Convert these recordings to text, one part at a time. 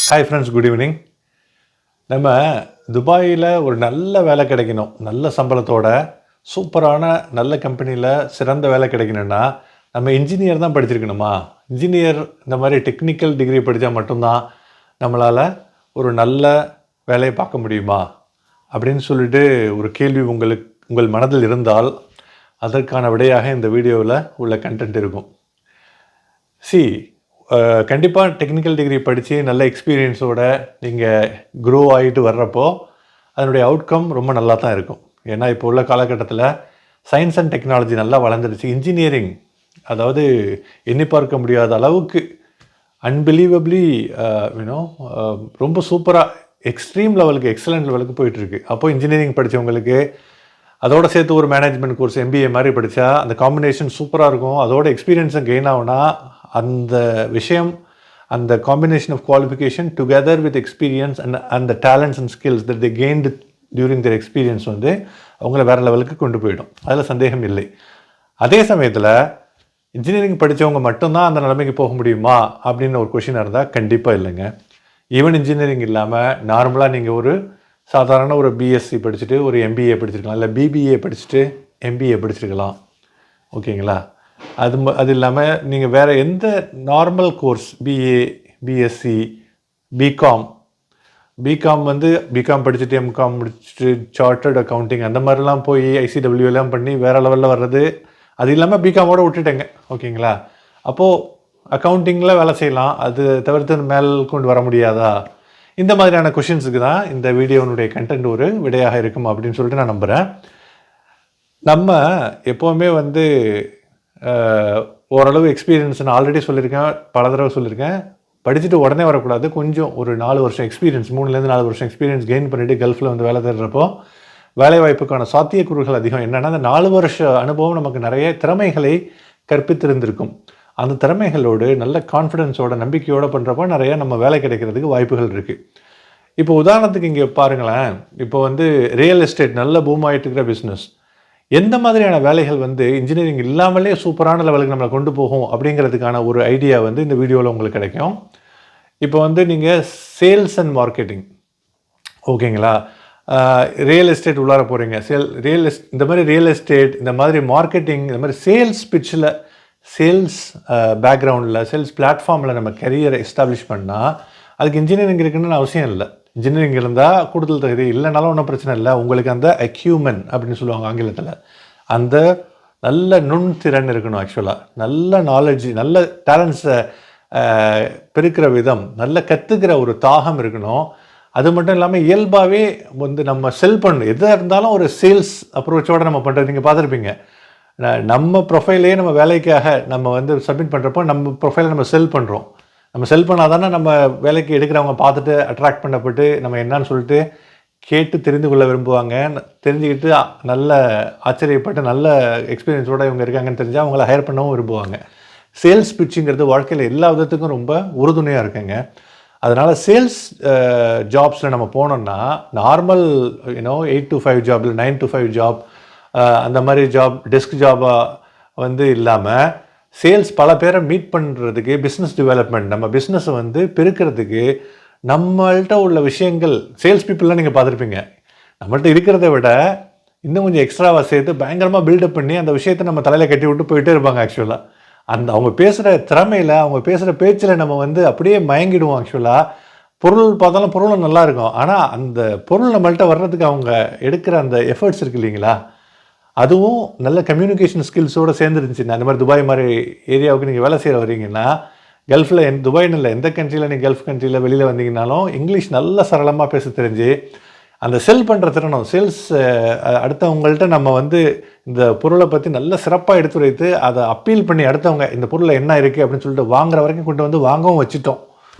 Hi friends, good evening. நம்ம துபாயில் ஒரு நல்ல வேலை கிடைக்கணும், நல்ல சம்பளத்தோட சூப்பரான நல்ல கம்பெனியில் சிறந்த வேலை கிடைக்கணும்னா நம்ம இன்ஜினியர் தான் படிச்சிருக்கணுமா? இன்ஜினியர் இந்த மாதிரி டெக்னிக்கல் டிகிரி படித்தா மட்டும்தான் நம்மளால் ஒரு நல்ல வேலையை பார்க்க முடியுமா அப்படின்னு சொல்லிட்டு ஒரு கேள்வி உங்கள் மனதில் இருந்தால் அதற்கான விடையாக இந்த வீடியோவில் உள்ள கண்டென்ட் இருக்கும். கண்டிப்பாக டெக்னிக்கல் டிகிரி படித்து நல்ல எக்ஸ்பீரியன்ஸோட நீங்கள் க்ரோ ஆகிட்டு வர்றப்போ அதனுடைய அவுட்கம் ரொம்ப நல்லா தான் இருக்கும். ஏன்னா இப்போ உள்ள காலகட்டத்தில் சயின்ஸ் அண்ட் டெக்னாலஜி நல்லா வளர்ந்துருச்சு. இன்ஜினியரிங் அதாவது எண்ணி பார்க்க முடியாத அளவுக்கு அன்பிலீவபிளி ரொம்ப சூப்பராக எக்ஸ்ட்ரீம் லெவலுக்கு எக்ஸலண்ட் லெவலுக்கு போயிட்டுருக்கு. அப்போது இன்ஜினியரிங் படித்தவங்களுக்கு அதோடு சேர்த்து ஒரு மேனேஜ்மெண்ட் கோர்ஸ் MBA மாதிரி படித்தா அந்த காம்பினேஷன் சூப்பராக இருக்கும். அதோட எக்ஸ்பீரியன்ஸும் கெயின் ஆகுனா அந்த விஷயம், அந்த combination of qualification together with experience and the talents and skills that they gained during their experience அவங்கள வேறு லெவலுக்கு கொண்டு போயிடும். அதில் சந்தேகம் இல்லை. அதே சமயத்தில் இன்ஜினியரிங் படித்தவங்க மட்டும்தான் அந்த நிலைமைக்கு போக முடியுமா அப்படின்னு ஒரு கொஷின் இருந்தால் கண்டிப்பாக இல்லைங்க. ஈவன் இன்ஜினியரிங் இல்லாமல் நார்மலாக நீங்கள் ஒரு சாதாரண ஒரு BSc படிச்சுட்டு ஒரு MBA படிச்சிருக்கலாம், இல்லை BBA படிச்சுட்டு MBA படிச்சிருக்கலாம். ஓகேங்களா? அது இல்லாமல் நீங்கள் வேறு எந்த normal course BA, BSc, BCom படிச்சுட்டு MCom முடிச்சுட்டு சார்ட்டர்ட் அக்கௌண்டிங் அந்த மாதிரிலாம் போய் ICW எல்லாம் பண்ணி வேறு லெவலில் வர்றது. அது இல்லாமல் பிகாமோட விட்டுட்டேங்க. ஓகேங்களா? அப்போது அக்கௌண்டிங்கில் வேலை செய்யலாம், அது தவிர்த்து மேல் கொண்டு வர முடியாதா? இந்த மாதிரியான கொஷின்ஸுக்கு தான் இந்த வீடியோனுடைய கண்டென்ட் ஒரு விடையாக இருக்கும் அப்படின்னு சொல்லிட்டு நான் நம்புகிறேன். நம்ம எப்போவுமே ஓரளவு எக்ஸ்பீரியன்ஸ் நான் ஆல்ரெடி சொல்லியிருக்கேன், பல தடவை சொல்லியிருக்கேன், படிச்சுட்டு உடனே வரக்கூடாது. கொஞ்சம் ஒரு 4 வருஷம் எக்ஸ்பீரியன்ஸ், 3லேருந்து 4 வருஷம் எக்ஸ்பீரியன்ஸ் கெயின் பண்ணிவிட்டு கல்ஃபில் வேலை தேடுறப்போ வேலைவாய்ப்புக்கான சாத்தியக்கூறுகள் அதிகம். என்னென்னா அந்த 4 வருஷ அனுபவம் நமக்கு நிறைய திறமைகளை கற்பித்திருந்திருக்கும். அந்த திறமைகளோடு நல்ல கான்ஃபிடென்ஸோட நம்பிக்கையோடு பண்ணுறப்போ நிறைய நம்ம வேலை கிடைக்கிறதுக்கு வாய்ப்புகள் இருக்குது. இப்போ உதாரணத்துக்கு இங்கே பாருங்களேன், இப்போ ரியல் எஸ்டேட் நல்ல பூம் ஆகிட்டு இருக்கிற பிஸ்னஸ். எந்த மாதிரியான வேலைகள் இன்ஜினியரிங் இல்லாமலே சூப்பரான லெவலுக்கு நம்மளை கொண்டு போகும் அப்படிங்கிறதுக்கான ஒரு ஐடியா இந்த வீடியோவில் உங்களுக்கு கிடைக்கும். இப்போ நீங்கள் சேல்ஸ் அண்ட் மார்க்கெட்டிங், ஓகேங்களா, ரியல் எஸ்டேட் உள்ளார போகிறீங்க, இந்த மாதிரி ரியல் எஸ்டேட், இந்த மாதிரி மார்க்கெட்டிங், இந்த மாதிரி சேல்ஸ் பிட்ச்சில், சேல்ஸ் பேக்ரவுண்டில், சேல்ஸ் பிளாட்ஃபார்மில் நம்ம கரியரை எஸ்டாப்ளிஷ் பண்ணால் அதுக்கு இன்ஜினியரிங் இருக்குன்னு அவசியம் இல்லை. இன்ஜினியரிங் இருந்தால் கூடுதல் தகுதி இல்லைனாலும் ஒன்றும் பிரச்சனை இல்லை. உங்களுக்கு அந்த அக்யூமன் அப்படின்னு சொல்லுவாங்க ஆங்கிலத்தில், அந்த நல்ல நுண்திறன் இருக்கணும். ஆக்சுவலாக நல்ல நாலேஜ், நல்ல டேலண்ட்ஸை பெருக்கிற விதம், நல்ல கற்றுக்கிற ஒரு தாகம் இருக்கணும். அது மட்டும் இல்லாமல் இயல்பாகவே நம்ம செல் பண்ணணும். எதாக இருந்தாலும் ஒரு சேல்ஸ் அப்ரோச்சோடு நம்ம பண்ணுறது நீங்கள் பார்த்துருப்பீங்க. நம்ம ப்ரொஃபைலே நம்ம வேலைக்காக நம்ம சப்மிட் பண்ணுறப்போ நம்ம ப்ரொஃபைலை நம்ம செல் பண்ணுறோம். நம்ம செல் பண்ணால் தானே நம்ம வேலைக்கு எடுக்கிறவங்க பார்த்துட்டு அட்ராக்ட் பண்ணப்பட்டு நம்ம என்னான்னு சொல்லிட்டு கேட்டு தெரிந்து கொள்ள விரும்புவாங்க. தெரிஞ்சுக்கிட்டு நல்ல ஆச்சரியப்பட்டு நல்ல எக்ஸ்பீரியன்ஸோடு இவங்க இருக்காங்கன்னு தெரிஞ்சால் அவங்கள ஹையர் பண்ணவும் விரும்புவாங்க. சேல்ஸ் பிட்சிங்கிறது வாழ்க்கையில் எல்லா விதத்துக்கும் ரொம்ப உறுதுணையாக இருக்குங்க. அதனால் சேல்ஸ் ஜாப்ஸில் நம்ம போனோம்னா நார்மல் 8 to 5 ஜாப், இல்லை 9 to 5 ஜாப், அந்த மாதிரி ஜாப், டெஸ்க் ஜாபாக இல்லாமல் சேல்ஸ் பல பேரை மீட் பண்ணுறதுக்கு, பிஸ்னஸ் டெவலப்மெண்ட், நம்ம பிஸ்னஸை பெருக்கிறதுக்கு நம்மள்கிட்ட உள்ள விஷயங்கள், சேல்ஸ் பீப்புளெலாம் நீங்கள் பார்த்துருப்பீங்க, நம்மள்கிட்ட இருக்கிறத விட இன்னும் கொஞ்சம் எக்ஸ்ட்ராவாக சேர்த்து பயங்கரமாக பில்டப் பண்ணி அந்த விஷயத்தை நம்ம தலையில் கட்டி விட்டு போயிட்டே இருப்பாங்க. ஆக்சுவலாக அவங்க பேசுகிற திறமையில், அவங்க பேசுகிற பேச்சில் நம்ம அப்படியே மயங்கிடுவோம். ஆக்சுவலாக பொருள் பார்த்தாலும் பொருளும் நல்லாயிருக்கும், ஆனால் அந்த பொருள் நம்மள்கிட்ட வர்றதுக்கு அவங்க எடுக்கிற அந்த எஃபர்ட்ஸ் இருக்குது இல்லைங்களா, அதுவும் நல்ல கம்யூனிகேஷன் ஸ்கில்ஸோடு சேர்ந்துருந்துச்சுன்னா, அந்த மாதிரி துபாய் மாதிரி ஏரியாவுக்கு நீங்கள் வேலை செய்கிற வரீங்கன்னா, கல்ஃபில் துபாய்னு இல்லை, எந்த கண்ட்ரியில் நீங்கள் கல்ஃப் கண்ட்ரியில் வெளியில் வந்தீங்கன்னாலும் இங்கிலீஷ் நல்ல சரளமாக பேச தெரிஞ்சு அந்த செல் பண்ணுற திறனும், சேல்ஸ் அடுத்தவங்கள்ட்ட நம்ம இந்த பொருளை பற்றி நல்ல சிறப்பாக எடுத்துரைத்து அதை அப்பீல் பண்ணி அடுத்தவங்க இந்த பொருளில் என்ன இருக்குது அப்படின்னு சொல்லிட்டு வாங்குற வரைக்கும் கொண்டு வாங்கவும் வச்சுட்டோம்.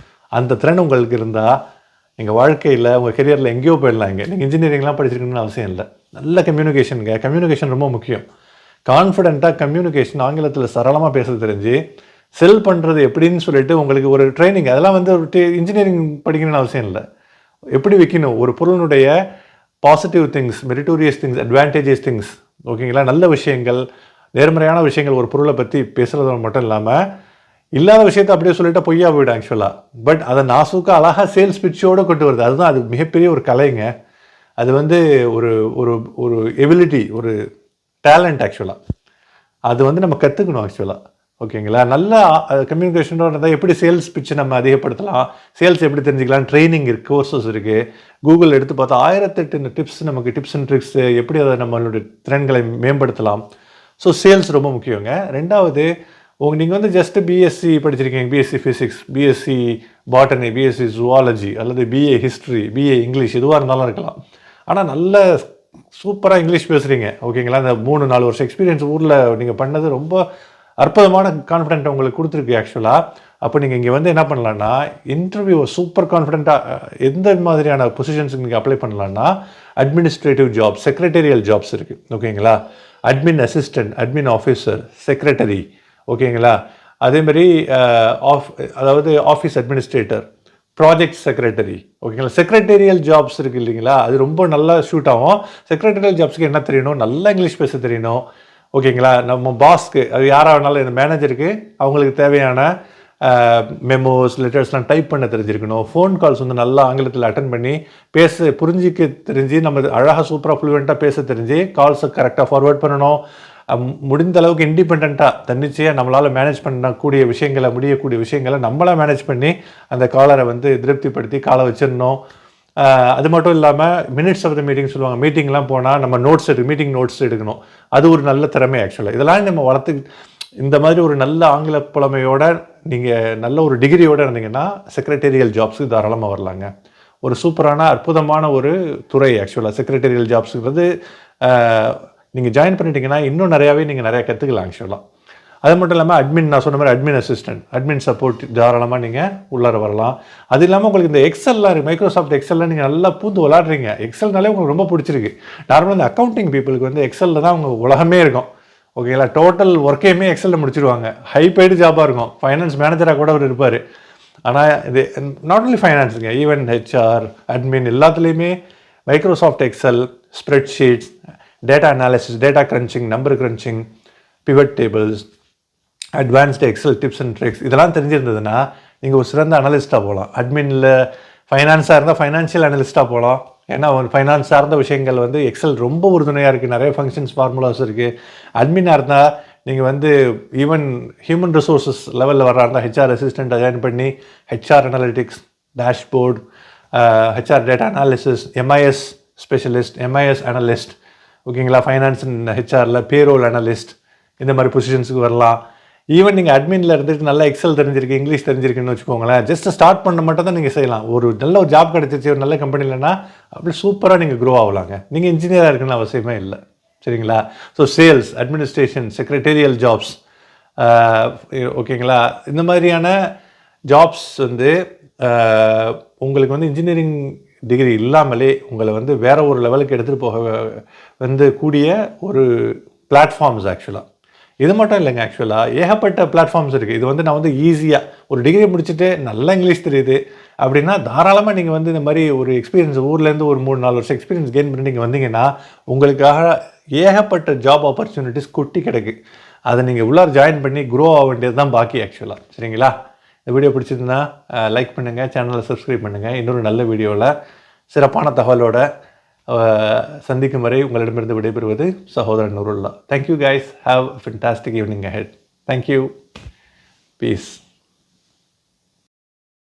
அந்த திறன் உங்களுக்கு இருந்தால் எங்கள் வாழ்க்கையில், உங்கள் கெரியரில் எங்கேயோ போயிடலாம். நீங்கள் இன்ஜினியரிங்லாம் படிச்சிருக்கணும்னு அவசியம் இல்லை. நல்ல கம்யூனிகேஷன் ரொம்ப முக்கியம். கான்ஃபிடென்ட்டாக கம்யூனிகேஷன், ஆங்கிலத்தில் சரளமாக பேச தெரிஞ்சு செல் பண்ணுறது எப்படின்னு சொல்லிட்டு உங்களுக்கு ஒரு ட்ரைனிங், அதெல்லாம் ஒரு இன்ஜினியரிங் படிக்கணும்னு அவசியம் இல்லை. எப்படி விற்கணும், ஒரு பொருளுடைய positive things, meritorious things, advantages things, ஓகேங்களா, நல்ல விஷயங்கள், நேர்மறையான விஷயங்கள் ஒரு பொருளை பற்றி பேசுகிறது மட்டும் இல்லாமல் இல்லாத விஷயத்தை அப்படியே சொல்லிட்டா பொய்யா போயிடும் ஆக்சுவலாக. பட் அதை நாசூக்கா அழகாக சேல்ஸ் பிட்சோடு கொண்டு வருது. அதுதான் அது மிகப்பெரிய ஒரு கலைங்க. அது வந்து ஒரு ஒரு ஒரு எபிலிட்டி, ஒரு டேலண்ட் ஆக்சுவலாக. அது வந்து நம்ம கற்றுக்கணும் ஆக்சுவலாக. ஓகேங்களா? நல்ல கம்யூனிகேஷனோட இருந்தால் எப்படி சேல்ஸ் பிட்சை நம்ம அதிகப்படுத்தலாம், சேல்ஸ் எப்படி தெரிஞ்சுக்கலாம், ட்ரைனிங் இருக்குது, கோர்சஸ் இருக்குது. கூகுள் எடுத்து பார்த்தா 1008 டிப்ஸ், நமக்கு டிப்ஸ் அண்ட் ட்ரிக்ஸ் எப்படி அதை நம்மளுடைய திறன்களை மேம்படுத்தலாம். ஸோ சேல்ஸ் ரொம்ப முக்கியங்க. ரெண்டாவது, நீங்கள் வந்து ஜஸ்ட் பிஎஸ்சி படிச்சிருக்கீங்க, BSc physics, BSc botany, BSc zoology அல்லது பிஏ ஹிஸ்ட்ரி, பிஏ இங்கிலீஷ், எதுவாக இருந்தாலும் இருக்கலாம். ஆனால் நல்ல சூப்பராக இங்கிலீஷ் பேசுகிறீங்க. ஓகேங்களா? இந்த 3-4 வருஷம் எக்ஸ்பீரியன்ஸ் ஊரில் நீங்கள் பண்ணது ரொம்ப அற்புதமான கான்ஃபிடென்ட் உங்களுக்கு கொடுத்துருக்கு ஆக்சுவலாக. அப்போ நீங்கள் இங்கே வந்து என்ன பண்ணலான்னா, இன்டர்வியூ சூப்பர் கான்ஃபிடென்ட்டாக எந்த மாதிரியான பொசிஷன்ஸுக்கு நீங்கள் அப்ளை பண்ணலான்னா, அட்மினிஸ்ட்ரேட்டிவ் ஜாப், செக்ரட்டரியல் ஜாப்ஸ் இருக்குது. ஓகேங்களா? Admin assistant, admin officer, secretary. ஓகேங்களா? அதேமாதிரி அதாவது ஆஃபீஸ் அட்மினிஸ்ட்ரேட்டர், ப்ராஜெக்ட் செக்ரட்டரி. ஓகேங்களா? செக்ரட்டரியல் ஜாப்ஸ் இருக்குது இல்லைங்களா? அது ரொம்ப நல்லா ஷூட் ஆகும். செக்ரட்டரியல் ஜாப்ஸ்க்கு என்ன தெரியணும்? நல்லா இங்கிலீஷ் பேச தெரியணும். ஓகேங்களா? நம்ம பாஸ்க்கு, அது யாராக வேணாலும், இந்த மேனேஜருக்கு அவங்களுக்கு தேவையான மெமோஸ், லெட்டர்ஸ்லாம் டைப் பண்ண தெரிஞ்சிருக்கணும். ஃபோன் கால்ஸ் வந்து நல்லா ஆங்கிலத்தில் அட்டன் பண்ணி புரிஞ்சிக்க தெரிஞ்சு, நம்ம அழகாக சூப்பராக ஃப்ளூவெண்ட்டாக பேச தெரிஞ்சு கால்ஸை கரெக்டாக ஃபார்வேர்ட் பண்ணணும். முடிந்த அளவுக்கு இண்டிபெண்ட்டாக தன்னிச்சையாக நம்மளால் மேனேஜ் பண்ணக்கூடிய விஷயங்களை, முடியக்கூடிய விஷயங்களை நம்மளாக மேனேஜ் பண்ணி அந்த காலரை வந்து திருப்திப்படுத்தி காலை வச்சிடணும். அது மட்டும் இல்லாமல் மினிட்ஸ் ஆஃப் த மீட்டிங் சொல்லுவாங்க. மீட்டிங்லாம் போனால் நம்ம மீட்டிங் நோட்ஸ் எடுக்கணும். அது ஒரு நல்ல திறமை ஆக்சுவலாக. இதெல்லாம் நம்ம இந்த மாதிரி ஒரு நல்ல ஆங்கில புலமையோட நீங்கள் நல்ல ஒரு டிகிரியோடு இருந்தீங்கன்னா செக்ரட்டரியல் ஜாப்ஸுக்கு தாராளமாக வரலாங்க. ஒரு சூப்பரான அற்புதமான ஒரு துறை ஆக்சுவலாக செக்ரட்டரியல் ஜாப்ஸுங்கிறது. நீங்கள் ஜாயின் பண்ணிட்டீங்கன்னா இன்னும் நிறையா கற்றுக்கலாம் ஆக்சுவலாக. அது மட்டும் இல்லாமல் அட்மின், நான் சொன்ன மாதிரி அட்மின் அசிஸ்டன்ட், அட்மின் சப்போர்ட் தாராளமாக நீங்கள் உள்ளார வரலாம். அது இல்லாமல் உங்களுக்கு இந்த எக்ஸல்லாம், மைக்ரோசாஃப்ட் எக்ஸலில் நீங்கள் நல்லா பூந்து விளாட்றீங்க. எக்ஸல்னாலே உங்களுக்கு ரொம்ப பிடிச்சிருக்கு. நார்மலாக இந்த அக்கௌண்டிங் பீப்புளுக்கு வந்து எக்ஸலில் தான் அவங்க உலகமே இருக்கும். ஓகேங்களா? டோட்டல் ஒர்க்கையுமே எக்ஸலில் முடிச்சிடுவாங்க. ஹை பெய்டு ஜாபாக இருக்கும். ஃபைனான்ஸ் மேனேஜராக கூட அவர் இருப்பார். ஆனால் இது நாட் ஒன்லி ஃபைனான்ஸுங்க, ஈவன் ஹெச்ஆர், அட்மின் எல்லாத்துலேயுமே Microsoft Excel, spreadsheets, data analysis, data crunching, number crunching, pivot tables, advanced Excel tips and tricks, இதெல்லாம் தெரிஞ்சிருந்ததுன்னா நீங்கள் ஒரு சிறந்த அனலிஸ்ட்டாக போகலாம். அட்மினில் ஃபைனான்ஸாக இருந்தால் ஃபைனான்ஷியல் அனலிஸ்ட்டாக போகலாம். ஏன்னா ஃபைனான்ஸ் சார்ந்த விஷயங்கள் வந்து எக்ஸல் ரொம்ப உறுதுணையாக இருக்குது. நிறைய ஃபங்க்ஷன்ஸ், ஃபார்முலாஸ் இருக்குது. அட்மினாக இருந்தால் நீங்கள் வந்து ஈவன் ஹியூமன் ரிசோர்ஸஸ் லெவலில் வர்றா இருந்தால் ஹெச்ஆர் அசிஸ்டண்ட்டை ஜாயின் பண்ணி HR analytics, dashboard, HR data analysis, MIS specialist, MIS analyst. ஓகேங்களா? ஃபைனான்ஸ் அண்ட் ஹெச்ஆரில் பேரோல் அனலிஸ்ட், இந்த மாதிரி பொசிஷன்ஸுக்கு வரலாம். ஈவன் நீங்கள் அட்மினில் இருந்துட்டு நல்லா எக்ஸல் தெரிஞ்சிருக்கு, இங்கிலீஷ் தெரிஞ்சிருக்குன்னு வச்சுக்கோங்களேன். ஜஸ்ட் ஸ்டார்ட் பண்ண மட்டும் தான் நீங்கள் செய்யலாம். ஒரு நல்ல ஒரு ஜாப் கிடச்சிச்சு ஒரு நல்ல கம்பெனிலன்னா அப்படி சூப்பராக நீங்கள் க்ரோ ஆகலாங்க. நீங்கள் இன்ஜினியராக இருக்குன்னு அவசியமே இல்லை. சரிங்களா? So sales, administration, secretarial jobs, ஓகேங்களா, இந்த மாதிரியான ஜாப்ஸ் வந்து உங்களுக்கு வந்து இன்ஜினியரிங் டிகிரி இல்லாமலே உங்களை வந்து வேற ஒரு லெவலுக்கு எடுத்துகிட்டு போக வந்து கூடிய ஒரு பிளாட்ஃபார்ம்ஸ் ஆக்சுவலாக. இது மட்டும் இல்லைங்க, ஆக்சுவலாக ஏகப்பட்ட பிளாட்ஃபார்ம்ஸ் இருக்குது. இது வந்து நான் வந்து ஈஸியாக ஒரு டிகிரி முடிச்சுட்டு நல்லா இங்கிலீஷ் தெரியுது அப்படின்னா தாராளமாக நீங்கள் வந்து இந்த மாதிரி ஒரு எக்ஸ்பீரியன்ஸ் ஊர்லேருந்து ஒரு 3-4 வருஷம் எக்ஸ்பீரியன்ஸ் கெயின் பண்ணி நீங்கள் வந்தீங்கன்னா உங்களுக்காக ஏகப்பட்ட ஜாப் ஆப்பர்ச்சுனிட்டிஸ் கொட்டி கிடக்கு. அதை நீங்கள் உள்ளார ஜாயின் பண்ணி க்ரோ ஆக வேண்டியது தான் பாக்கி ஆக்சுவலாக. சரிங்களா? இந்த வீடியோ பிடிச்சிருந்தா லைக் பண்ணுங்கள், சேனலை சப்ஸ்கிரைப் பண்ணுங்கள். இன்னொரு நல்ல வீடியோவில் சிறப்பான தகவலோட சந்திக்கும் வரை உங்களிடமிருந்து விடைபெறுவது சகோதரன் Noorullah. Thank you guys. Have a fantastic evening ahead. Thank you. Peace.